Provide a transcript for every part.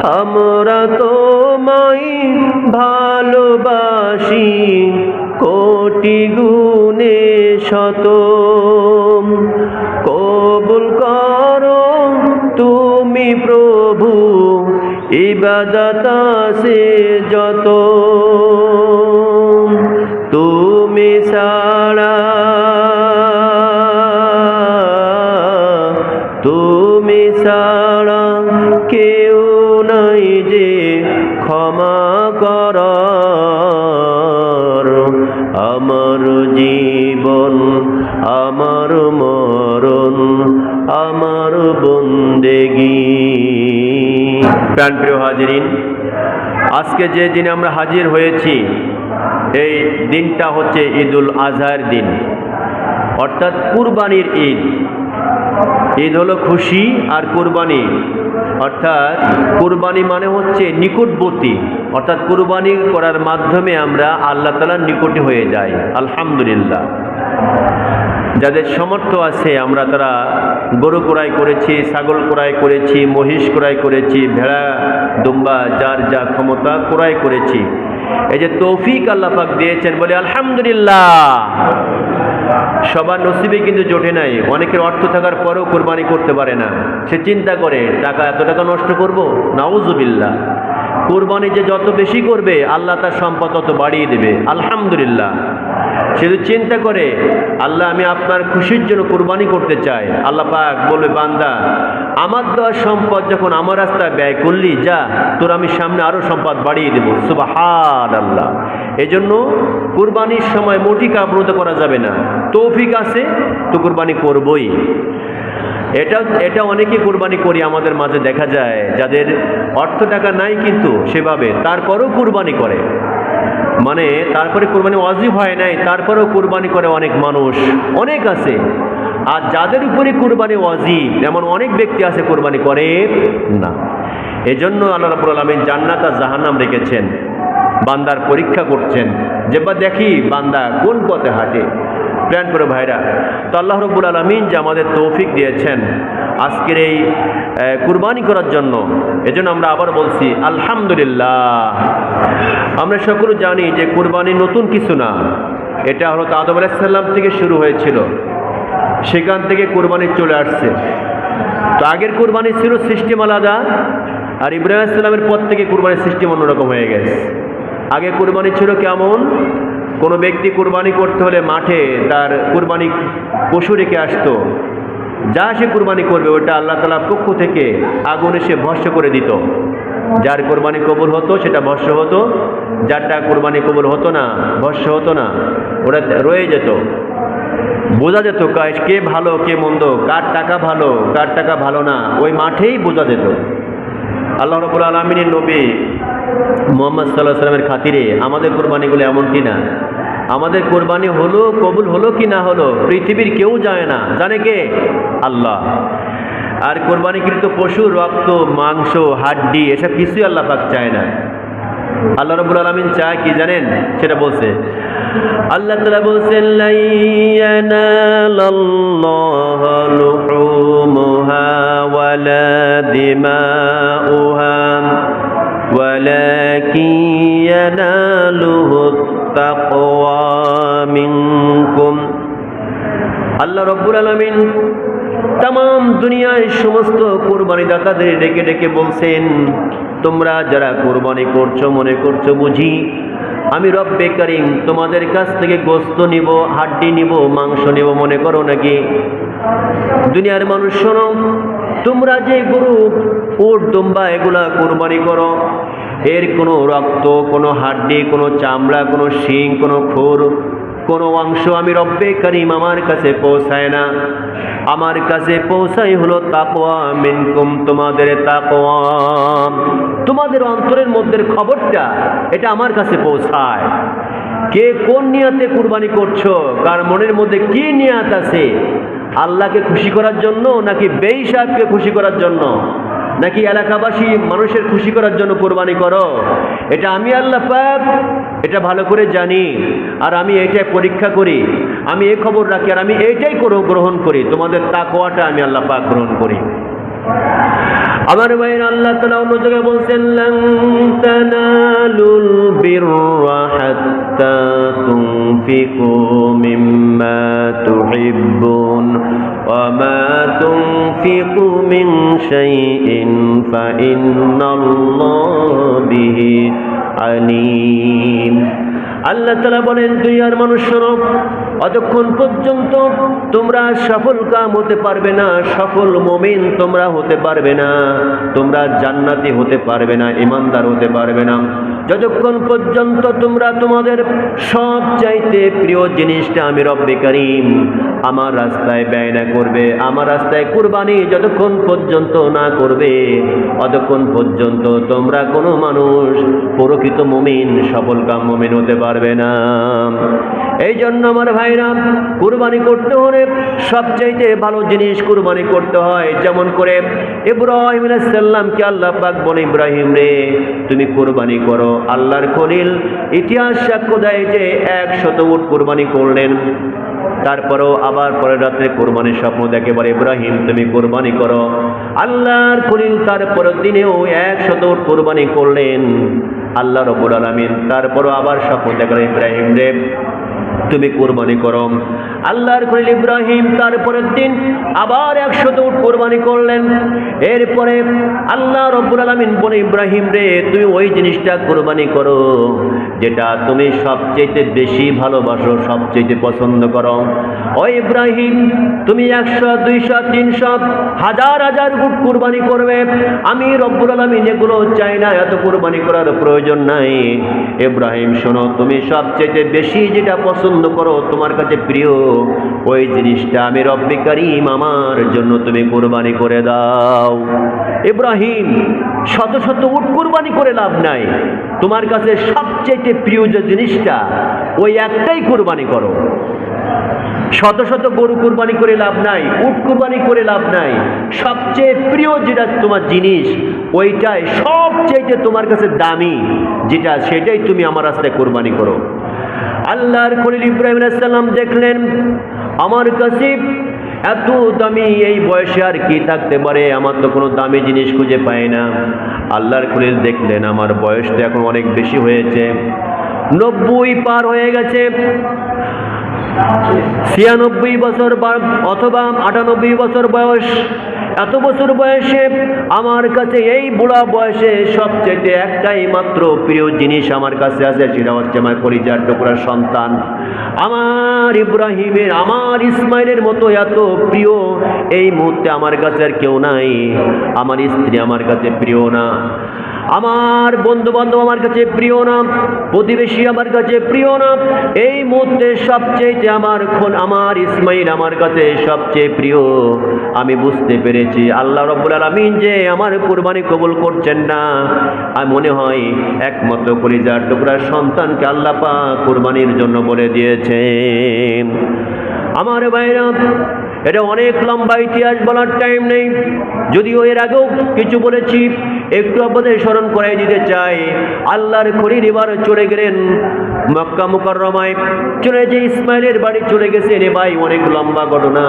আমরা তোমায় ভালোবাসি কোটি গুণে শত, কবুল করো তুমি প্রভু ইবাদত আছে যত। তুমি ছাড়া কেউ নাই যে ক্ষমা করার, আমার জীবন আমার মরণ আমার বন্দেগী। প্রাণপ্রিয় হাজিরিন, আজকে যে দিনে আমরা হাজির হয়েছি এই দিনটা হচ্ছে ঈদুল আজহার দিন, অর্থাৎ কুরবানির ঈদ। ঈদ হলো খুশি, আর কুরবানি অর্থাৎ কুরবানি মানে হচ্ছে নিকটবর্তী, অর্থাৎ কুরবানি করার মাধ্যমে আমরা আল্লাহ তাআলার নিকটে হয়ে যাই। আলহামদুলিল্লাহ, যাদের সামর্থ্য আছে আমরা তারা গরু ক্রয় করেছি, ছাগল ক্রয় করেছি, মহিষ ক্রয় করেছি, ভেড়া দুম্বা যার যা ক্ষমতা ক্রয় করেছি। এই যে তৌফিক আল্লাহ পাক দিয়েছেন বলে আলহামদুলিল্লাহ। সবার নসিবে কিন্তু জোটে নাই। অনেকের অর্থ থাকার পরেও কোরবানি করতে পারে না। সে চিন্তা করে এত টাকা নষ্ট করব, নাউজুবিল্লাহ। কোরবানি যে যত বেশি করবে আল্লাহ তার সম্পদ তত বাড়িয়ে দেবে। আলহামদুলিল্লাহ। সে তো চিন্তা করে আল্লাহ আমি আপনার খুশির জন্য কোরবানি করতে চাই। আল্লাহ পাক বলবে বান্দা আমার দেওয়া সম্পদ যখন আমার রাস্তায় ব্যয় করলি, যা তোর আমি সামনে আরো সম্পদ বাড়িয়ে দেবো। সুবহানাল্লাহ। এই জন্য কুরবানির সময় মোটি কাপড় করা যাবে না। তৌফিক আছে তো কুরবানি করবই। এটা অনেকে কুরবানি করি আমাদের মাঝে দেখা যায়, যাদের অর্থ টাকা নাই কিন্তু সেভাবে তারপরেও কুরবানি করে, মানে তারপরে কুরবানি ওয়াজিব হয় নাই তারপরেও কুরবানি করে অনেক মানুষ, অনেক আছে। আর যাদের উপরে কুরবানি ওয়াজিব এমন অনেক ব্যক্তি আছে কুরবানি করে না। এজন্য আল্লাহ রাব্বুল আলামিন জান্নাত আর জাহান্নাম রেখেছেন, বান্দার পরীক্ষা করছেন যে বা দেখি বান্দা কোন পথে হাঁটে। প্ল্যান করে ভাইরা, তো আল্লাহ রাব্বুল আলামিন যে আমাদের তৌফিক দিয়েছেন আজকের এই কুরবানি করার জন্য, এজন্য আমরা আবার বলছি আলহামদুলিল্লাহ। আমরা সকলে জানি যে কুরবানি নতুন কিছু না, এটা হযরত আদম আলাইহিস সালাম থেকে শুরু হয়েছিল, সেখান থেকে কুরবানি চলে আসছে। তো আগের কুরবানি ছিল সিস্টেম আলাদা, আর ইব্রাহিম আলাইহিস সালামের পর থেকে কুরবানির সিস্টেম অন্যরকম হয়ে গেছে। আগে কুরবানি ছিল কেমন, কোনো ব্যক্তি কুরবানি করতে হলে মাঠে তার কুরবানি পশু রেখে আসতো, যা সে কুরবানি করবে ওটা আল্লাহ তাআলার পক্ষ থেকে আগুনে সে ভস্ম করে দিত। যার কুরবানি কবুল হতো সেটা ভস্ম হতো, যারটা কুরবানি কবুল হতো না ভস্ম হতো না, ওটা রয়ে যেত। বোঝা যেত কে ভালো কে মন্দ, কার টাকা ভালো কার টাকা ভালো না, ওই মাঠেই বোঝা যেত। আল্লাহ রাব্বুল আলামিনের নবী মুহাম্মদ সাল্লাল্লাহু আলাইহি ওয়াসাল্লামের খাতিরে আমাদের কোরবানিগুলো এমনটি না, আমাদের কোরবানি হলো কবুল হলো কি না হলো পৃথিবীর কেউ জানে না, জানে কে? আল্লাহ। আর কোরবানিকৃত পশুর রক্ত মাংস হাড্ডি এসব কিছুই আল্লাহ পাক চায় না। আল্লাহ রাব্বুল আলামিন চায় কি জানেন? সেটা বলছে আল্লাহ তাআলা বলছেন লা ইয়ানালাল্লাহু লুহুমুহা ওয়ালা দিমাউহা ওয়ালাকিন ইয়ানালুহুত তাকওয়া মিনকুম। আল্লাহ রাব্বুল আলামিন তাম দুনিয়ায় সমস্ত কুরবানিদাতাদের ডেকে ডেকে বলছেন তোমরা যারা কুরবানি করছো মনে করছো বুঝি আমি রব্বে কারীম তোমাদের কাছ থেকে গোশত নিব, হাড্ডি নিব, মাংস নিব মনে করো নাকি? দুনিয়ার মানুষ শোনো, তোমরা যে গরু উট দুম্বা এগুলা কুরবানি করো, এর কোনো রক্ত কোনো হাড্ডি কোনো চামড়া কোনো শিং কোনো খুর কোনো অংশ আমি রব্বে কারীম আমার কাছে পৌঁছায় না। আমার কাছে পৌঁছাই হলো তাকওয়া মিনকুম, তোমাদের তাকওয়া, তোমাদের অন্তরের মধ্যে খবরটা এটা আমার কাছে পৌঁছায়। কে কোন নিয়তে কুরবানি করছো, কার মনের মধ্যে কি নিয়ত আছে, আল্লাহকে খুশি করার জন্য নাকি বেঈ সাহেবকে খুশি করার জন্য নাকি এলাকাবাসী মানুষের খুশি করার জন্য কুরবানি করো? এটা আমি আল্লাহ পাক এটা ভালো করে জানি, আর আমি এটাই পরীক্ষা করি, আমি এই খবর রাখি, আর আমি এইটাই গ্রহণ করি, তোমাদের তাকওয়াটা আমি আল্লাহ পাক গ্রহণ করি। আমার ভাইরা, আল্লাহ তাআলা অন্য জায়গায় বলছেন, লান তানালুল বিররা হাত্তা তুনফিকু মিম্মা তুহিব্বুন ওয়া মা তুনফিকু মিন শাইইন ফাইন্নাল্লাহা বিহি আলীম। আল্লাহ তাআলা বলেন, তুই আর মানুষ শোনো, অতক্ষণ পর্যন্ত তোমরা সফল কাম হতে পারবে না, সফল মুমিন তোমরা হতে পারবে না, তোমরা জান্নাতি হতে পারবে না, ঈমানদার হতে পারবে না, যতক্ষণ পর্যন্ত তোমরা তোমাদের সব চাইতে প্রিয় জিনিসটা আমি রব্বে কারীম আমার রাস্তায় ব্যয় না করবে, আমার রাস্তায় কুরবানি যতক্ষণ পর্যন্ত না করবে, অতক্ষণ পর্যন্ত তোমরা কোনো মানুষ প্রকৃত মুমিন, সফল কাম মুমিন হতে পারবে না। এই জন্য আমার ভাইরা, কুরবানি করতে হলে সবচাইতে ভালো জিনিস কুরবানি করতে হয়। যেমন করে ইব্রাহিম আলাইহিস সালামকে আল্লাহ পাক বলে, ইব্রাহিম রে তুমি কুরবানি করো। আল্লাহর খলিল ইতিহাস সাক্ষ্য দেয় যে 100 উট কুরবানি করলেন। তারপরেও আবার পরের রাত্রে কুরবানির স্বপ্ন দেখে, বলে ইব্রাহিম তুমি কুরবানি করো। আল্লাহর খলিল তারপরের দিনেও 100 উট কুরবানি করলেন। আল্লাহ রাব্বুল আলামিন তারপরও আবার স্বপ্ন দেখলেন, ইব্রাহিম রে তুমি কুরবানি করো। আল্লাহর খলিল ইব্রাহিম তারপরের দিন আবার 100 উট কুরবানি করলেন। এরপরে আল্লাহ রাব্বুল আলামিন বলে, ইব্রাহিম রে তুমি ওই জিনিসটা কুরবানি করো যেটা তুমি সবচেয়ে বেশি ভালোবাসো, সবচেয়ে পছন্দ করো। ও ইব্রাহিম, তুমি 100, 200, 300, হাজার হাজার উট কুরবানি করবে, আমি রব্বুল আলামিন এগুলো চাই না, এত কুরবানি করার প্রয়োজন নাই। ইব্রাহিম শোনো, তুমি সবচেয়ে বেশি যেটা পছন্দ করো, তোমার কাছে প্রিয়, ওই জিনিসটা আমি রব্বে কারীম আমার জন্য তুমি কুরবানি করে দাও। ইব্রাহিম, শত শত উট কুরবানি করে লাভ নাই, তোমার কাছে সবচেয়ে প্রিয় যে জিনিসটা ওই একটাই কুরবানি করো। শত শত গরু কুরবানি করে লাভ নাই, উট কুরবানি করে লাভ নাই, সবচেয়ে প্রিয় যেটা তোমার জিনিস ওইটাই সবচেয়ে তোমার কাছে দামি যেটা, সেটাই তুমি আমার রাস্তায় কুরবানি করো। আল্লাহর খলিল ইব্রাহিম আলাইহিস সালাম দেখলেন, আমার কাছে এত দামি এই বয়সে আর কি থাকতে পারে, আমার তো কোনো দামি জিনিস খুঁজে পাই না। আল্লাহর খলিল দেখলেন আমার বয়স তো এখন অনেক বেশি হয়েছে, 90 পার হয়ে গেছে, 96 বছর অথবা 98 বছর বয়স। এত বছর বয়সে আমার কাছে, এই বুড়া বয়সে সবচেয়ে একটাই মাত্র প্রিয় জিনিস আমার কাছে আছে, সেটা হচ্ছে আমার কলিজার টুকরা সন্তান। আমার ইব্রাহিমের, আমার ইসমাইলের মতো এত প্রিয় এই মুহূর্তে আমার কাছে আর কেউ নাই। আমার স্ত্রী আমার কাছে প্রিয় না, আমার বন্ধু বান্ধব আমার কাছে প্রিয় না, প্রতিবেশী আমার কাছে প্রিয় না। এই মুহূর্তে সবচেয়ে আমার ইসমাইল আমার কাছে সবচেয়ে প্রিয়। আমি বুঝতে পেরেছি আল্লাহ রাব্বুল আলামিন যে আমার কুরবানি কবুল করছেন না। আর মনে হয় একমাত্র কলিজার টুকরা সন্তানকে আল্লাহ পাক কুরবানির জন্য বলে দিয়েছেন। আমার ভাইরা, এটা অনেক লম্বা ইতিহাস, বলার টাইম নেই, যদিও এর আগেও কিছু বলেছি, একটু আপনাদের স্মরণ করাই দিতে চাই। আল্লাহর খলিল এবার চলে গেলেন মক্কা মুকাররমায়, চলে যে ইসমাইলের বাড়ি চলে গেছেন। এ ভাই অনেক লম্বা ঘটনা।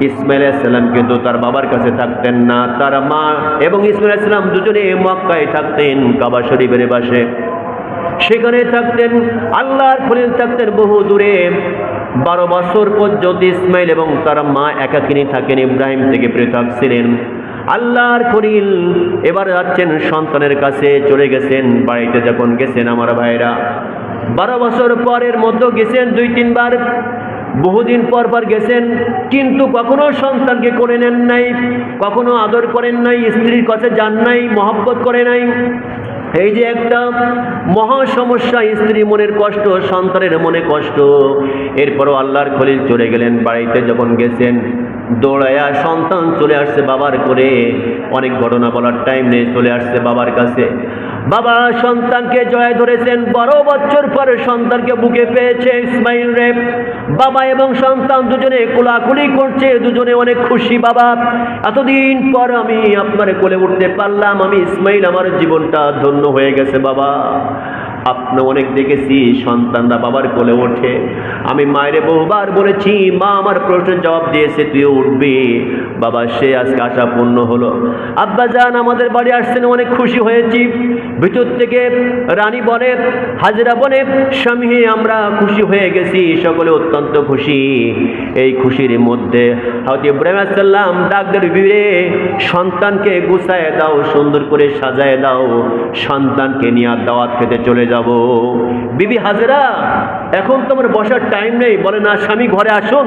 ইসমাইল আলাইহিস সালাম কিন্তু তার বাবার কাছে থাকতেন না, তার মা এবং ইসমাইল আলাইহিস সালাম দুজনে মক্কায় থাকতেন, কাবা শরীফের পাশে, সেখানে থাকতেন। আল্লাহর খলিল থাকতেন বহু দূরে। 12 বছর পর্যন্ত ইসমাইল এবং তার মা একাকিনী থাকেন, ইব্রাহিম থেকে পৃথক ছিলেন। আল্লাহর খলিল এবার যাচ্ছেন সন্তানের কাছে, চলে গেছেন বাড়িতে। যখন গেছেন আমার ভাইরা, 12 বছর পরের মধ্যে গেছেন 2-3 বার, বহুদিন পর পর গেছেন, কিন্তু কখনো সন্তানকে কোলে নেন নাই, কখনো আদর করেন নাই, স্ত্রীর কাছে যান নাই, মহব্বত করে নাই। এই যে একটা মহা সমস্যা, স্ত্রীর মনের কষ্ট, সন্তানের মনে কষ্ট। এরপরও আল্লাহর খলিল চলে গেলেন বাড়িতে। যখন গেছেন, দৌড়ায়া সন্তান চলে আসছে বাবার করে। অনেক ঘটনা বলার টাইম নেই, চলে আসছে বাবার কাছে। বাবা সন্তানকে জড়ায় ধরেছেন। 12 বছর পরে সন্তানকে বুকে পেয়েছে ইসমাইল রে। বাবা এবং সন্তান দুজনে কোলাকুলি করছে, দুজনে অনেক খুশি। বাবা, এতদিন পর আমি আপনার কোলে উঠতে পারলাম, আমি ইসমাইল, আমার জীবনটা ধন্য হয়ে গেছে বাবা। আপনি অনেক দেখেছি সন্তানরা বাবার কোলে ওঠে। আমি মায়ের বহুবার বলেছি, মা আমার প্রশ্নের জবাব দিয়েছে, তুইও উঠবি। বাবা সে আজকে আশা পূর্ণ হলো। আব্বা জান আমাদের বাড়ি আসছেন, অনেক খুশি হয়েছি। ভিতর থেকে রানী বলে, হাজেরা বলে, স্বামী আমরা খুশি হয়ে গেছি, সকলে অত্যন্ত খুশি। এই খুশির মধ্যে হযরত ইব্রাহিম আলাইহিস সালাম ডাক দিয়ে, বিবি সন্তানকে গুছায় দাও, সুন্দর করে সাজায় দাও, সন্তানকে নিয়ে দাওয়াত খেতে চলে যাব। বিবি হাজেরা, এখন তো আমার বসার টাইম নেই। বলে, না স্বামী ঘরে আসুন,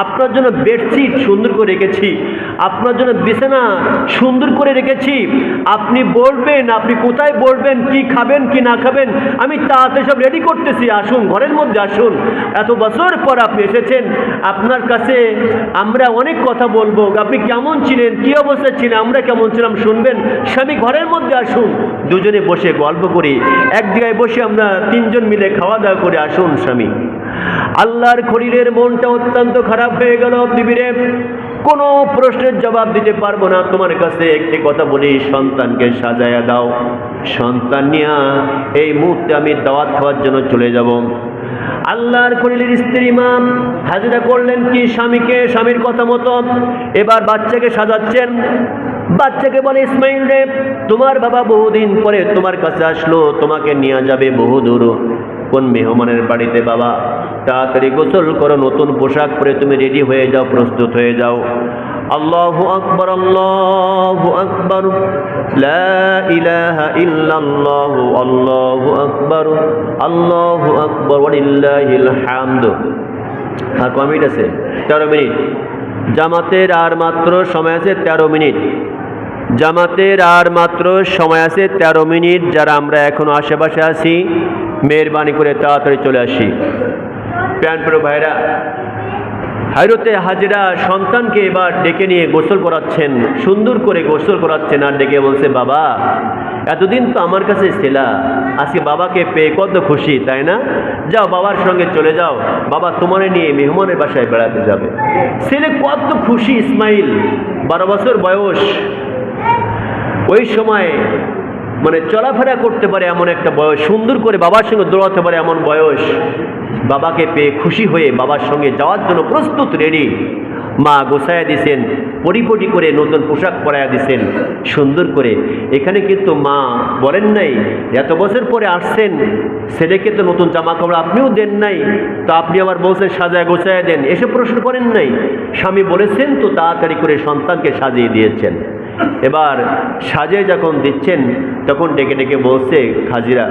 আপনার জন্য বেডশিট সুন্দর করে রেখেছি, আপনার জন্য বিছানা সুন্দর করে রেখেছি, আপনি বলবেন আপনি কোথায় বলবেন, কি খাবেন কি না খাবেন, আমি তাড়াতাড়ি সব রেডি করতেছি, আসুন ঘরের মধ্যে আসুন। এত বছর পর আপনি এসেছেন, আপনার কাছে আমরা অনেক কথা বলবো, আপনি কেমন ছিলেন, কি অবস্থা ছিলেন, আমরা কেমন ছিলাম শুনবেন। স্বামী ঘরের মধ্যে আসুন, দুজনে বসে গল্প করি, এক জায়গায় বসে আমরা তিনজন মিলে খাওয়া দাওয়া করে আসুন স্বামী। আল্লাহর খলিলের মনটা অত্যন্ত খারাপ হয়ে গেল। বিবিরে, কোনো প্রশ্নের জবাব দিতে পারবো না, তোমার কাছে একটি কথা বলি, সন্তানকে সাজায়া দাও, সন্তান নিয়ে এই মুহূর্তে আমি দাওয়াত খাওয়ার জন্য চলে যাব। আল্লাহর খলিলের স্ত্রী মা হাজিরা করলেন কি স্বামীকে, স্বামীর কথা মতো এবার বাচ্চাকে সাজাচ্ছেন। বাচ্চাকে বলে, ইসমাইল রে, তোমার বাবা বহুদিন পরে তোমার কাছে আসলো, তোমাকে নিয়ে যাবে বহুদূর কোন মেহমানের বাড়িতে। বাবা তাড়াতাড়ি গোসল করো, নতুন পোশাক পরে তুমি রেডি হয়ে যাও, প্রস্তুত হয়ে যাও। আল্লাহু আকবার, আল্লাহু আকবার, লা ইলাহা ইল্লাল্লাহু, আল্লাহু আকবার, আল্লাহু আকবার, ওয়ালিল্লাহিল হামদ। আর কয় মিনিট আছে? 13 মিনিট। জামাতের আর মাত্র সময় আছে 13 মিনিট। জামাতের আর মাত্র সময় আছে 13 মিনিট। যারা আমরা এখনো আশেপাশে আছি, মেহরবানি করে তাড়াতাড়ি চলে আসি। প্যানপ্রো ভাইরা, হযরতে হাজেরা সন্তানকে এবার ডেকে নিয়ে গোসল করাচ্ছেন, সুন্দর করে গোসল করাচ্ছেন, আর ডেকে বলছে, বাবা এতদিন তো আমার কাছে ছিলা, আজকে বাবাকে পেয়ে কত খুশি, তাই না? যাও বাবার সঙ্গে চলে যাও, বাবা তোমার নিয়ে মেহমানের বাসায় বেড়াতে যাবে। ছেলে কত খুশি। ইসমাইল 12 বছর বয়স, ওই সময় মানে চলাফেরা করতে পারে এমন একটা বয়স, সুন্দর করে বাবার সঙ্গে দৌড়াতে পারে এমন বয়স। বাবাকে পেয়ে খুশি হয়ে বাবার সঙ্গে যাওয়ার জন্য প্রস্তুত, রেডি। মা গোছায়া দিছেন, পরিপটি করে নতুন পোশাক পরাইয়া দিছেন সুন্দর করে। এখানে কিন্তু মা বলেন নাই, এত বছর পরে আসছেন, ছেলেকে তো নতুন জামা কাপড় আপনিও দেন নাই, তো আপনি আবার বলছেন সাজায় গোছায়া দেন, এসে প্রশ্ন করেন নাই। স্বামী বলেছেন তো তাড়াতাড়ি করে সন্তানকে সাজিয়ে দিয়েছেন। এবার সাজে যখন দিচ্ছেন, তখন ডেকে ডেকে বলছে হাজিরা,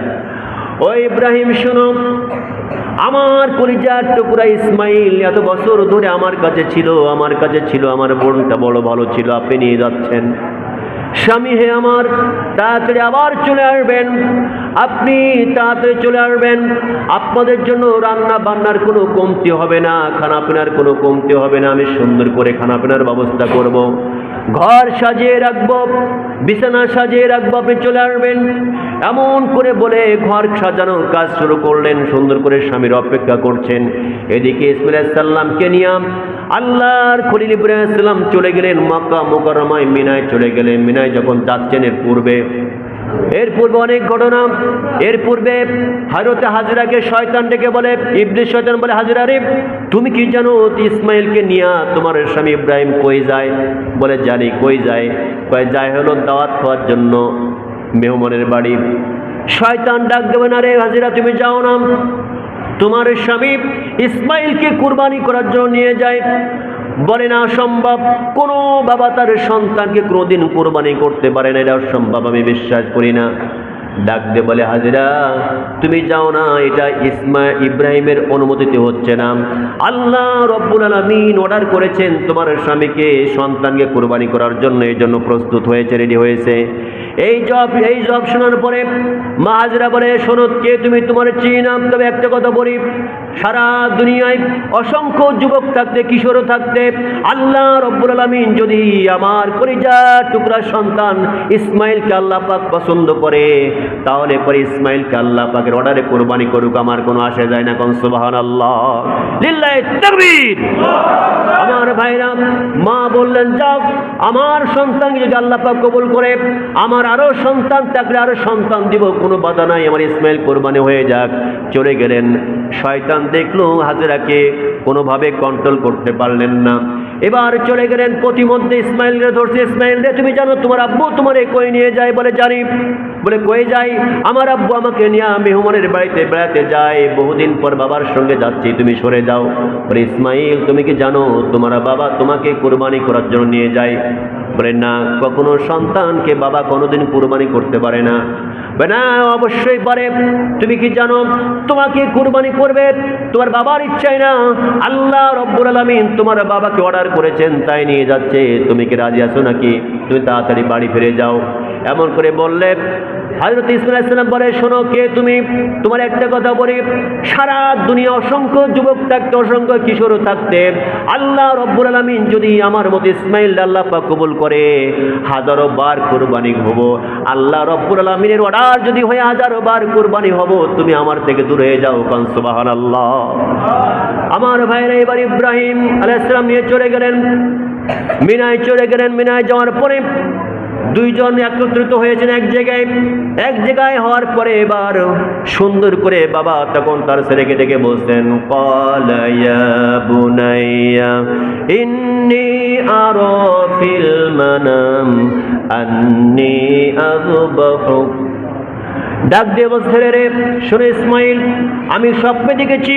ও ইব্রাহিম শোনো, আমার কলিজার টুকরা ইসমাইল এত বছর ধরে আমার কাছে ছিল, আমার বোনটা বড় ভালো ছিল, আপনি নিয়ে যাচ্ছেন। স্বামী হে আমার, তাড়াতাড়ি আবার চলে আসবেন, আপনি তাড়াতাড়ি চলে আসবেন। আপনাদের জন্য রান্না বান্নার কোনো কমতি হবে না, খানাপিনার কোনো কমতি হবে না, আমি সুন্দর করে খানাপিনার ব্যবস্থা করব, ঘর সাজিয়ে রাখবো, বিছানা সাজিয়ে রাখবো, আপনি চলে আসবেন। এমন করে বলে ঘর সাজানোর কাজ শুরু করলেন, সুন্দর করে স্বামীর অপেক্ষা করছেন। এদিকে ইসমাইল আলাইহিস সালামকে নিয়ে আল্লাহর খলিল ইব্রাহিম আলাইহিস সালাম চলে গেলেন মক্কা মুকাররমায়, মিনায় চলে গেলেন। মিনায় যখন যাচ্ছেন, এর পূর্বে অনেক ঘটনা। এর পূর্বে হযরতে হাজেরাকে শয়তান ডেকে বলে, ইবলিস শয়তান বলে, হাজেরা রে, তুমি কি জানো ইসমাইলকে নিয়ে তোমার স্বামী ইব্রাহিম কই যায়? বলে, জানি। কই যায়? কয় যায় হলো দাওয়াত খাওয়ার জন্য মেহমানের বাড়ি। শয়তান ডাক দেবে, না রে হাজেরা, তুমি যাও না, তোমার স্বামী ইসমাইলকে কুরবানি করার জন্য নিয়ে যায়। বলে, না সম্ভব, কোনো বাবা তার সন্তানকে কোনোদিন কুরবানি করতে পারে না, এটা অসম্ভব, আমি বিশ্বাস করি না। ডাক দিয়ে বলে, হাজেরা তুমি যাও না, এটা ইব্রাহিমের অনুমতিতে হচ্ছে না। আল্লাহ রব্বুল আলামিন অর্ডার করেছেন তোমার স্বামীকে সন্তানকে কুরবানি করার জন্য, এই জন্য প্রস্তুত হয়েছে, রেডি হয়েছে। এই জব শোনার পরে মা হাজেরা বলে, শোনো, কে তুমি? তোমার চিনি না, তবে একটা কথা বলি, সারা দুনিয়ায় অসংখ্য যুবক থাকতে, কিশোর থাকতে, আল্লাহ রব্বুল আলামিন যদি আমার কলিজার টুকরা সন্তান ইসমাইলকে আল্লাহ পাক পছন্দ করে, তাহলে পরে ইসমাইলকে আল্লাহ পাকের অর্ডারে কুরবানি করুক, আমার কোনো আসে যায় না। কোন সুবহানাল্লাহ, লিল্লাহি তাকবীর। আমার ভাইরা, মা বললেন, যাও, আমার সন্তানকে যদি আল্লাহ পাক কবুল করে, আমার আমার আরো সন্তান থাকলে আরো সন্তান দিব, কোনো বাধা নাই, আমার ইসমাইল কোরবানি হয়ে যাক। চলে গেলেন। শয়তান দেখলো হাজেরাকে কোনোভাবে কন্ট্রোল করতে পারলেন না। এবার চলে গেলেন, প্রতিমধ্যে ইসমাইলকে ধরছে, ইসমাইল রে তুমি জানো তোমার আব্বু তোমারে কই নিয়ে যায়? বলে জানি। বলে কই যাই? আমার আব্বু আমাকে নিয়ে মেহমানের বাড়িতে বেড়াতে যায়, বহুদিন পর বাবার সঙ্গে যাচ্ছি, তুমি সরে যাও। বলে ইসমাইল তুমি কি জানো তোমার বাবা তোমাকে কুরবানি করার জন্য নিয়ে যায়? বলে না, কখনো সন্তানকে বাবা কোনোদিন কুরবানি করতে পারে না। না অবশ্যই পারে। তুমি কি জানো তোমাকে কুরবানি করবে তোমার বাবার ইচ্ছাই না, আল্লাহ রব্বুল আলামিন তোমার বাবাকে অর্ডার করেছেন, তাই নিয়ে যাচ্ছে। তুমি কি রাজি আছো নাকি? তুমি তাড়াতাড়ি বাড়ি ফিরে যাও। এমন করে বললে হযরত ইসমাঈল আলাইহিস সালাম বলে, শোনো কে তুমি? তোমার একটা কথা বলি, সারা দুনিয়া অসংখ্য যুবক থাকতে, অসংখ্য কিশোর থাকতে, আল্লাহ রব্বুল আলামিন যদি আমার মতো ইসমাইল আল্লাহ পাক কবুল করে, হাজারো বার কুরবানি হব। আল্লাহ রব্বুল আলামিনের অর্ডার যদি হয়ে হাজারো বার কুরবানি হব, তুমি আমার থেকে দূরে হয়ে যাও। কান সুবহানাল্লাহ। আমার ভাইরা এবার ইব্রাহিম আলাইহিস সালাম নিয়ে চলে গেলেন, মিনায় চলে গেলেন। মিনায় যাওয়ার পরে দুইজন একত্রিত হয়েছেন এক জায়গায় হওয়ার পরে এবার সুন্দর করে বাবা তখন তার ছেলেকে ডেকে বলছেন, ক্বালা ইয়া বুনাইয়া ইন্নী আরা ফিল মানাম আন্নী আযবাহুক। ডাক দিয়ে বলছে, রে শোনো ইসমাইল, আমি স্বপ্নে দেখেছি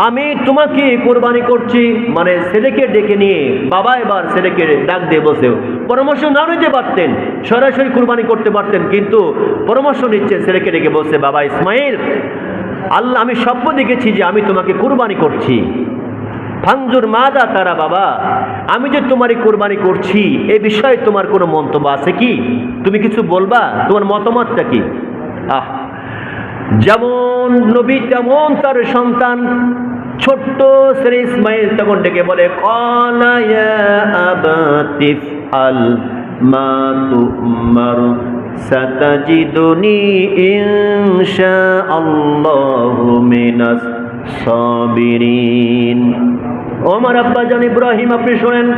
আমি তোমাকে কোরবানি করছি। মানে ছেলেকে ডেকে নিয়ে বাবা এবার ছেলেকে ডাক দিয়ে বসে, পরামর্শ না নিতে পারতেন, সরাসরি কোরবানি করতে পারতেন, কিন্তু পরামর্শ নিচ্ছে ছেলেকে ডেকে বসে, বাবা ইসমাইল, আল্লাহ আমি স্বপ্ন দেখেছি যে আমি তোমাকে কোরবানি করছি। ফানজুর মাদা তারা, বাবা আমি যে তোমারই কোরবানি করছি এ বিষয়ে তোমার কোনো মন্তব্য আছে কি? তুমি কিছু বলবা, তোমার মতামতটা কি? যেমন নবী তেমন তার সন্তান ছোট্ট ছেলে ইসমাইল তখন ডেকে বলে, ক্বালা ইয়া আবাতি ইফআল মা তু'মার সাতাজিদুনি ইনশাআল্লাহু মিনাস সাবিরিন। ওমর আব্বাজান ইব্রাহিম, আপনি শোনেন,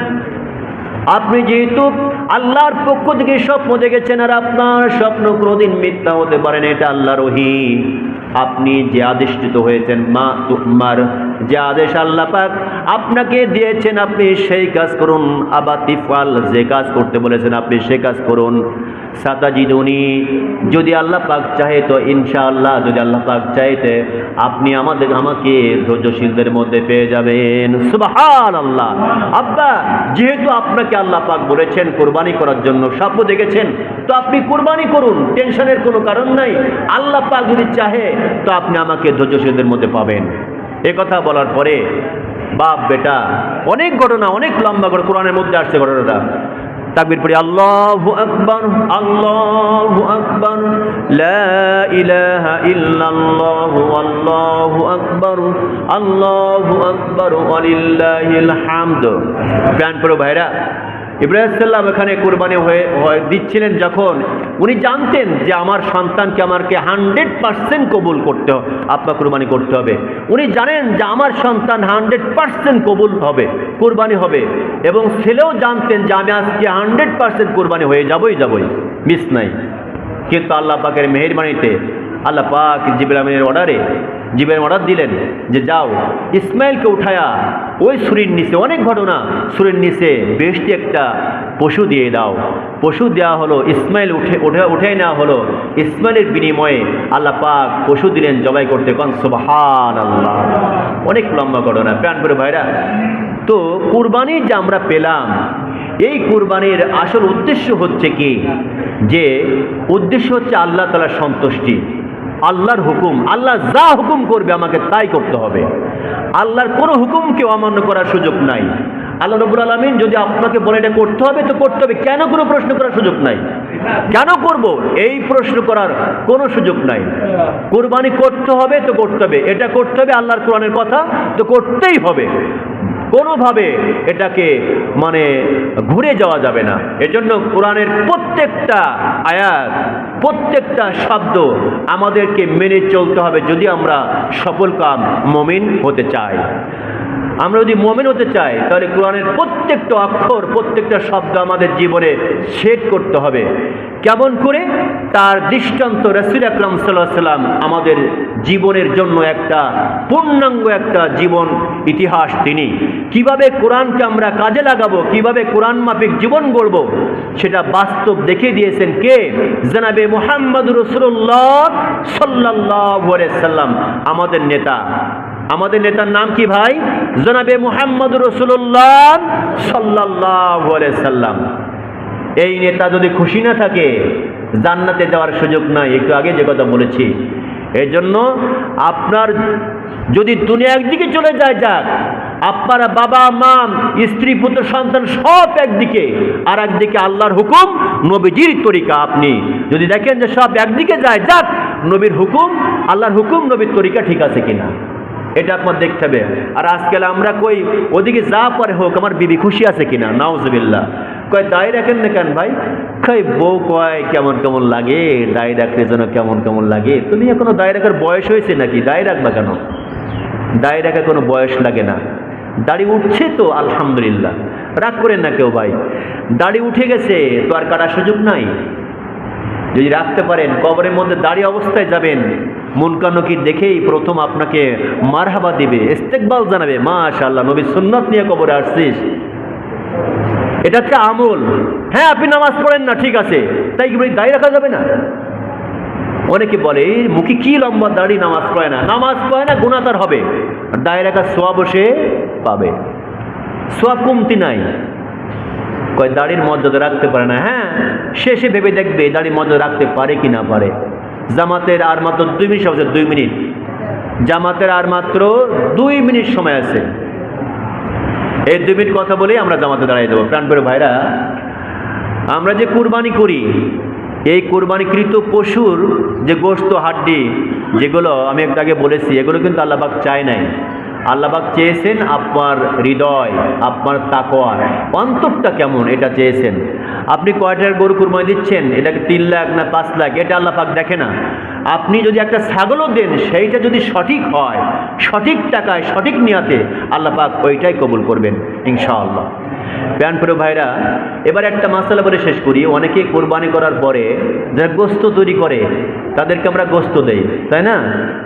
আপনি যেহেতু আল্লাহর পক্ষ থেকে স্বপ্ন দেখেছেন আর আপনার স্বপ্ন কোনোদিন মিথ্যা হতে পারে না, এটা আল্লাহর ওহী। আপনি যে আদেশিত হয়েছেন, মা তুমার, যে আদেশ আল্লাহ পাক আপনাকে দিয়েছেন আপনি সেই কাজ করুন। আবাতিফাল, যে কাজ করতে বলেছেন আপনি সে কাজ করুন। সাতাজিদুনি, যদি আল্লাহ পাক চাহে তো ইনশাআল্লাহ, যদি আল্লাহ পাক চাইতে আপনি আমাকে ধৈর্যশীলদের মধ্যে পেয়ে যাবেন। সুবহানাল্লাহ। আব্বা যেহেতু আপনাকে আল্লাহ পাক বলেছেন কোরবানি করার জন্য, স্বপ্ন দেখেছেন, তো আপনি কোরবানি করুন, টেনশনের কোনো কারণ নাই। আল্লাহ পাক যদি চাহে তো আপনি আমাকে ধৈর্যশীলদের মধ্যে পাবেন। এ কথা বলার পরে বাপ বেটা অনেক ঘটনা, অনেক লম্বা করে কোরআনের মধ্যে আসছে ঘটনাটা। তাকবীর পড়ি, আল্লাহু আকবার, আল্লাহু আকবার, লা ইলাহা ইল্লাল্লাহু, আল্লাহু আকবার, আল্লাহু আকবার, ওয়ালিল্লাহিল হামদ। গান পড়ো ভাইরা। ইব্রাহিম সাল্লাম এখানে কোরবানি হয়ে দিচ্ছিলেন যখন, উনি জানতেন যে আমার সন্তানকে আমাকে 100% কবুল করতে হবে, আপনার কোরবানি করতে হবে। উনি জানেন যে আমার সন্তান 100% কবুল হবে, কোরবানি হবে, এবং ছেলেও জানতেন যে আমি আজকে 100% কোরবানি হয়ে যাবই, মিস নাই। কিন্তু আল্লাহ পাকের মেহেরবানিতে আল্লাহ পাক জিবরাইলের অর্ডার দিলেন যে যাও ইসমাইলকে উঠায়া ওই ছুরির নিচে, অনেক ঘটনা, ছুরির নিচে বেশটি একটা পশু দিয়ে দাও। পশু দেওয়া হলো, ইসমাইল উঠে নেওয়া হলো। ইসমাইলের বিনিময়ে আল্লাহ পাক পশু দিলেন জবাই করতে। কোন সুবহানাল্লাহ। অনেক লম্বা ঘটনা প্রাণপ্রিয় ভাইরা। তো কুরবানি যে আমরা পেলাম, এই কুরবানির আসল উদ্দেশ্য হচ্ছে কি, যে উদ্দেশ্য হচ্ছে আল্লাহ তাআলার সন্তুষ্টি, আল্লাহর হুকুম। আল্লাহ যা হুকুম করবে আমাকে তাই করতে হবে। আল্লাহর কোনো হুকুমকে অমান্য করার সুযোগ নাই। আল্লাহ রাব্বুল আলামিন যদি আপনাকে বলে এটা করতে হবে তো করতে হবে, কেন কোনো প্রশ্ন করার সুযোগ নাই। কেন করব এই প্রশ্ন করার কোনো সুযোগ নাই। কুরবানি করতে হবে তো করতে হবে, এটা করতে হবে, আল্লাহর কোরআনের কথা তো করতেই হবে। কোনোভাবে এটাকে ঘুরে যাওয়া যাবে না। এজন্য কোরআনের প্রত্যেকটা আয়াত, প্রত্যেকটা শব্দ আমাদেরকে মেনে চলতে হবে যদি আমরা সফলকাম মুমিন হতে চাই। আমরা যদি মুমিন হতে চাই তাহলে কোরআনের প্রত্যেকটা অক্ষর, প্রত্যেকটা শব্দ আমাদের জীবনে সেট করতে হবে। কেমন করে? তার দৃষ্টান্ত রাসূল আকরাম সাল্লাল্লাহু আলাইহি সাল্লাম আমাদের জীবনের জন্য একটা পূর্ণাঙ্গ একটা জীবন ইতিহাস। তিনি কিভাবে কোরআনকে আমরা কাজে লাগাবো, কিভাবে কোরআন মাফিক জীবন গড়ব, সেটা বাস্তব দেখিয়ে দিয়েছেন কে? জনাবে মুহাম্মদুর রাসূলুল্লাহ সাল্লাল্লাহু আলাইহি সাল্লাম, আমাদের নেতা। আমাদের নেতার নাম কি ভাই? জনাবে মুহাম্মদুর রাসূলুল্লাহ সাল্লাল্লাহু আলাইহি সাল্লাম। এই নেতা যদি খুশি না থাকে জান্নাতে যাওয়ার সুযোগ নাই, একটু আগে যে কথা বলেছি। এই জন্য আপনার যদি দুনিয়া একদিকে চলে যায়, যাক, আপনার বাবা মা স্ত্রী পুত্র সন্তান সব একদিকে, আর একদিকে আল্লাহর হুকুম নবীজির তরিকা। আপনি যদি দেখেন যে সব একদিকে যায়, যাক, নবীর হুকুম, আল্লাহর হুকুম, নবীর তরিকা ঠিক আছে কিনা, এটা আপনার দেখতে হবে। আর আজকাল আমরা কই ওদিকে যা পরে হোক আমার বিবি খুশি আছে কিনা, নাউজুবিল্লাহ। কয় দায় রাখেন না কেন ভাই? কয় বউ কয় কেমন কেমন লাগে, দায় রাখলে যেন কেমন কেমন লাগে। তুমি এখনো দায় রাখার বয়স হয়েছে নাকি? দায় রাখবা কেন? দায় রাখার কোনো বয়স লাগে না। দাড়ি উঠছে তো আলহামদুলিল্লাহ, রাগ করেন না কেউ ভাই। দাড়ি উঠে গেছে তো আর কাটার সুযোগ নাই। যদি রাখতে পারেন, কবরের মধ্যে দাড়ি অবস্থায় যাবেন, মুনকার নকির দেখেই প্রথম আপনাকে মারহাবা দিবে, ইস্তেকবাল জানাবে, মাশাআল্লাহ নবীর সুন্নাত নিয়ে কবরে আসছিস। এটা একটা আমল। হ্যাঁ, আপনি নামাজ পড়েন না, ঠিক আছে, তাই কি দাড়ি রাখা যাবে না? অনেকে বলে মুখে কি লম্বা দাড়ি, নামাজ পড়ে না। নামাজ পড়ে না, গুনাহ তার হবে, দাড়ি রাখার সওয়াব সে পাবে, সওয়াব কমতি নাই। কয় দাড়ির মর্যাদা রাখতে পারে না। হ্যাঁ, শেষে ভেবে দেখবে দাড়ির মর্যাদা রাখতে পারে কি না পারে। জামাতের আর মাত্র 2 মিনিট আছে, 2 মিনিট, জামাতের আর মাত্র 2 মিনিট সময় আছে। এই 2 মিনিট কথা বলেই আমরা জামাতে দাঁড়িয়ে দেবো। প্রাণপ্রিয় ভাইরা, আমরা যে কুরবানি করি, এই কুরবানিকৃত পশুর যে গোশত, হাড্ডি, যেগুলো আমি একটু আগে বলেছি, এগুলো কিন্তু আল্লাহ পাক চায় নাই। আল্লাহ পাক চেয়েছেন আপনার হৃদয়, আপনার তাকওয়া, অন্তরটা কেমন, এটা চেয়েছেন। আপনি কয়টার গরু কুরবানি দিচ্ছেন, এটাকে 3 লাখ না 5 লাখ, এটা আল্লাহ পাক দেখে না। আপনি যদি একটা ছাগলও দেন, সেইটা যদি সঠিক হয়, সঠিক টাকায়, সঠিক নিয়াতে, আল্লাহ পাক ওইটাই কবুল করবেন ইনশাআল্লাহ। প্রাণপ্রিয় ভাইরা, এবার একটা মাসালা বলে শেষ করি। অনেকে কোরবানি করার পরে যারা গোস্ত তৈরি করে তাদেরকে আমরা গোস্ত দেই, তাই না?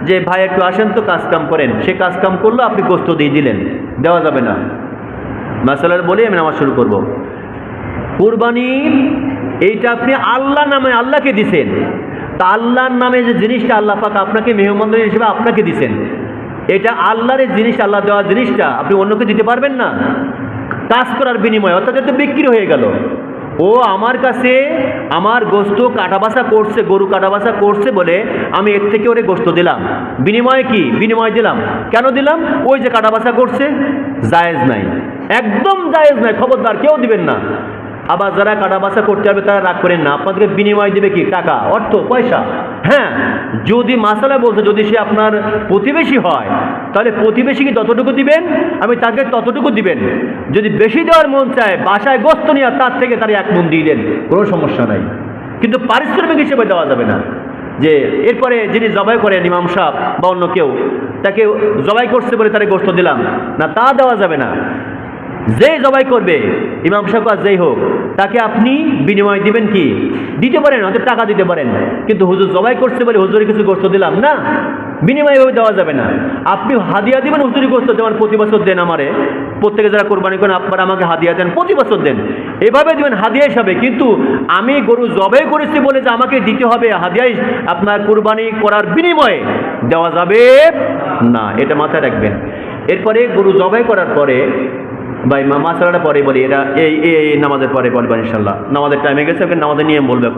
যে ভাই একটু আসেন তো কাজ কাম করেন, সে কাজ কাম করলো, আপনি গোস্ত দিয়ে দিলেন, দেওয়া যাবে না। মাসালার বলে আমি নামাজ শুরু করব। কোরবানি এইটা আপনি আল্লাহ নামে আল্লাহকে দিছেন, তা আল্লাহর নামে যে জিনিসটা আল্লাহ পাক আপনাকে মেহমানদারি হিসেবে আপনাকে দিছেন, এটা আল্লাহর জিনিস, আল্লাহ দেওয়া জিনিসটা আপনি অন্যকে দিতে পারবেন না কাজ করার বিনিময়ে, অর্থাৎ এটা বিক্রি হয়ে গেল। ও আমার কাছে আমার গোস্ত কাটাবাসা করছে, গরু কাটাবাসা করছে বলে আমি এর থেকে ওরে গোস্ত দিলাম, বিনিময়ে কি? বিনিময় দিলাম। কেন দিলাম? ওই যে কাটাবাসা করছে, জায়েজ নাই, একদম জায়েজ নাই, খবরদার কেউ দিবেন না। আবার যারা কাটাবাসা করতে হবে তারা রাগ করেন না, আপনাদেরকে বিনিময় দেবে কি? টাকা, অর্থ, পয়সা। হ্যাঁ, যদি মাসালা বলছে যদি সে আপনার প্রতিবেশী হয়, তাহলে প্রতিবেশীকে যতটুকু দিবেন আমি তাকে ততটুকু দিবেন। যদি বেশি দেওয়ার মন চায়, বাসায় গোস্ত নিয়ে তার থেকে তার 1 মণ দিয়ে দেন, কোনো সমস্যা নাই, কিন্তু পারিশ্রমিক হিসেবে দেওয়া যাবে না। যে এরপরে যিনি জবাই করেন, ইমাম সাহেব বা অন্য কেউ, তাকে জবাই করছে বলে তারে গোস্ত দিলাম না, তা দেওয়া যাবে না। যেই জবাই করবে, ইমাম সাহেব আর যেই হোক, তাকে আপনি বিনিময় দিবেন কি? দিতে পারেন, হয়তো টাকা দিতে পারেন, কিন্তু হুজুর জবাই করছে বলে হুজুরে কিছু গোস্ত দিলাম না, বিনিময় এভাবে দেওয়া যাবে না। আপনি হাদিয়া দিবেন, হুজুরি গোস্ত যেমন প্রতি বছর দেন আমারে, প্রত্যেকে যারা কোরবানি করেন আপনারা আমাকে হাদিয়া দেন, প্রতি বছর দেন, এভাবে দিবেন হাদিয়া হিসাবে। কিন্তু আমি গরু জবাই করেছি বলে যে আমাকে দিতে হবে হাদিয়াই, আপনার কোরবানি করার বিনিময়ে দেওয়া যাবে না, এটা মাথায় রাখবেন। এরপরে গরু জবাই করার পরে ভাই মাসালাটা পরে বলি, এটা এই নামাজের পরে বলবেন ইনশাল্লাহ। নামাজের টাইমে গেছে, নামাজের নিয়ম বলবে।